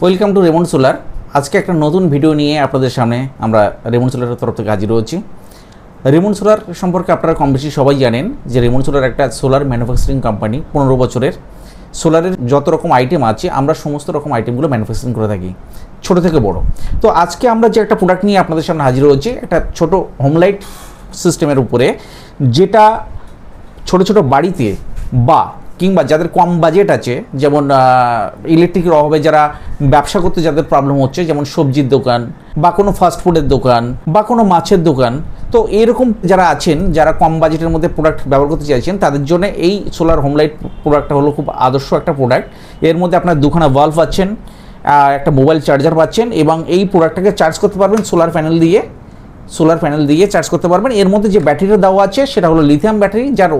Welcome to Raymond solar. আজকে একটা নতুন ভিডিও নিয়ে আপনাদের সামনে আমরা রেমন্ড সোলারের তরফ থেকে হাজির হয়েছি। রেমন্ড সোলার সম্পর্কে আপনারা কম বেশি সবাই জানেন যে রেমন্ড সোলার একটা সোলার ম্যানুফ্যাকচারিং কোম্পানি। 15 বছরের সোলারের যত রকম আইটেম আছে আমরা সমস্ত রকম আইটেমগুলো ম্যানুফ্যাকচারিং করে থাকি, ছোট থেকে বড়। তো আজকে আমরা যে একটা প্রোডাক্ট নিয়ে আপনাদের সামনে হাজির হয়েছি, একটা ছোট হোমলাইট সিস্টেমের উপরে, যেটা ছোট ছোট বাড়িতে বা কিংবা যাদের কম বাজেট আছে, যেমন ইলেকট্রিকের অভাবে যারা ব্যবসা করতে যাদের প্রবলেম হচ্ছে, যেমন সবজির দোকান বা কোনো ফাস্টফুডের দোকান বা কোনো মাছের দোকান, তো এরকম যারা আছেন যারা কম বাজেটের মধ্যে প্রোডাক্ট ব্যবহার করতে চাইছেন, তাদের জন্য এই সোলার হোমলাইট প্রোডাক্টটা হলো খুব আদর্শ একটা প্রোডাক্ট। এর মধ্যে আপনার দুখানা বাল্ব পাচ্ছেন, একটা মোবাইল চার্জার পাচ্ছেন এবং এই প্রোডাক্টটাকে চার্জ করতে পারবেন সোলার প্যানেল দিয়ে চার্জ করতে পারবেন। এর মধ্যে যে ব্যাটারিটা দেওয়া আছে সেটা হলো লিথিয়াম ব্যাটারি, যার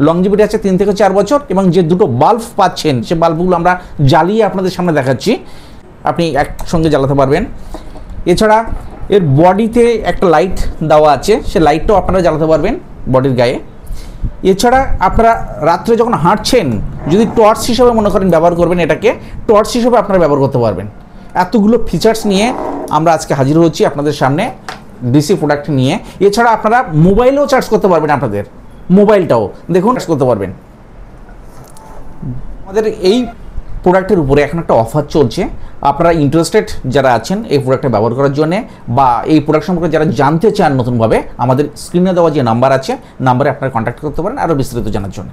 লংজিভিটি আছে 3 থেকে 4 বছর, এবং যে দুটো বাল্ব পাচ্ছেন সে বাল্বগুলো আমরা জ্বালিয়ে আপনাদের সামনে দেখাচ্ছি, আপনি একসঙ্গে জ্বালাতে পারবেন। এছাড়া এর বডিতে একটা লাইট দেওয়া আছে, সে লাইটটাও আপনারা জ্বালাতে পারবেন বডির গায়ে। এছাড়া আপনারা রাত্রে যখন হাঁটছেন, যদি টর্চ হিসেবে মনে করেন ব্যবহার করবেন, এটাকে টর্চ হিসেবে আপনারা ব্যবহার করতে পারবেন। এতগুলো ফিচার্স নিয়ে আমরা আজকে হাজির হচ্ছি আপনাদের সামনে ডিসি প্রোডাক্ট নিয়ে। এছাড়া আপনারা মোবাইলেও চার্জ করতে পারবেন, আপনাদের মোবাইলটাও দেখুন চার্জ করতে পারবেন। আমাদের এই প্রোডাক্টের উপরে এখন একটা অফার চলছে। আপনারা ইন্টারেস্টেড যারা আছেন এই প্রোডাক্টটা ব্যবহার করার জন্য বা এই প্রোডাক্ট সম্পর্কে যারা জানতে চান নতুনভাবে, আমাদের স্ক্রিনে দেওয়া যে নাম্বার আছে, নাম্বারে আপনারা কন্ট্যাক্ট করতে পারেন আরও বিস্তারিত জানার জন্য।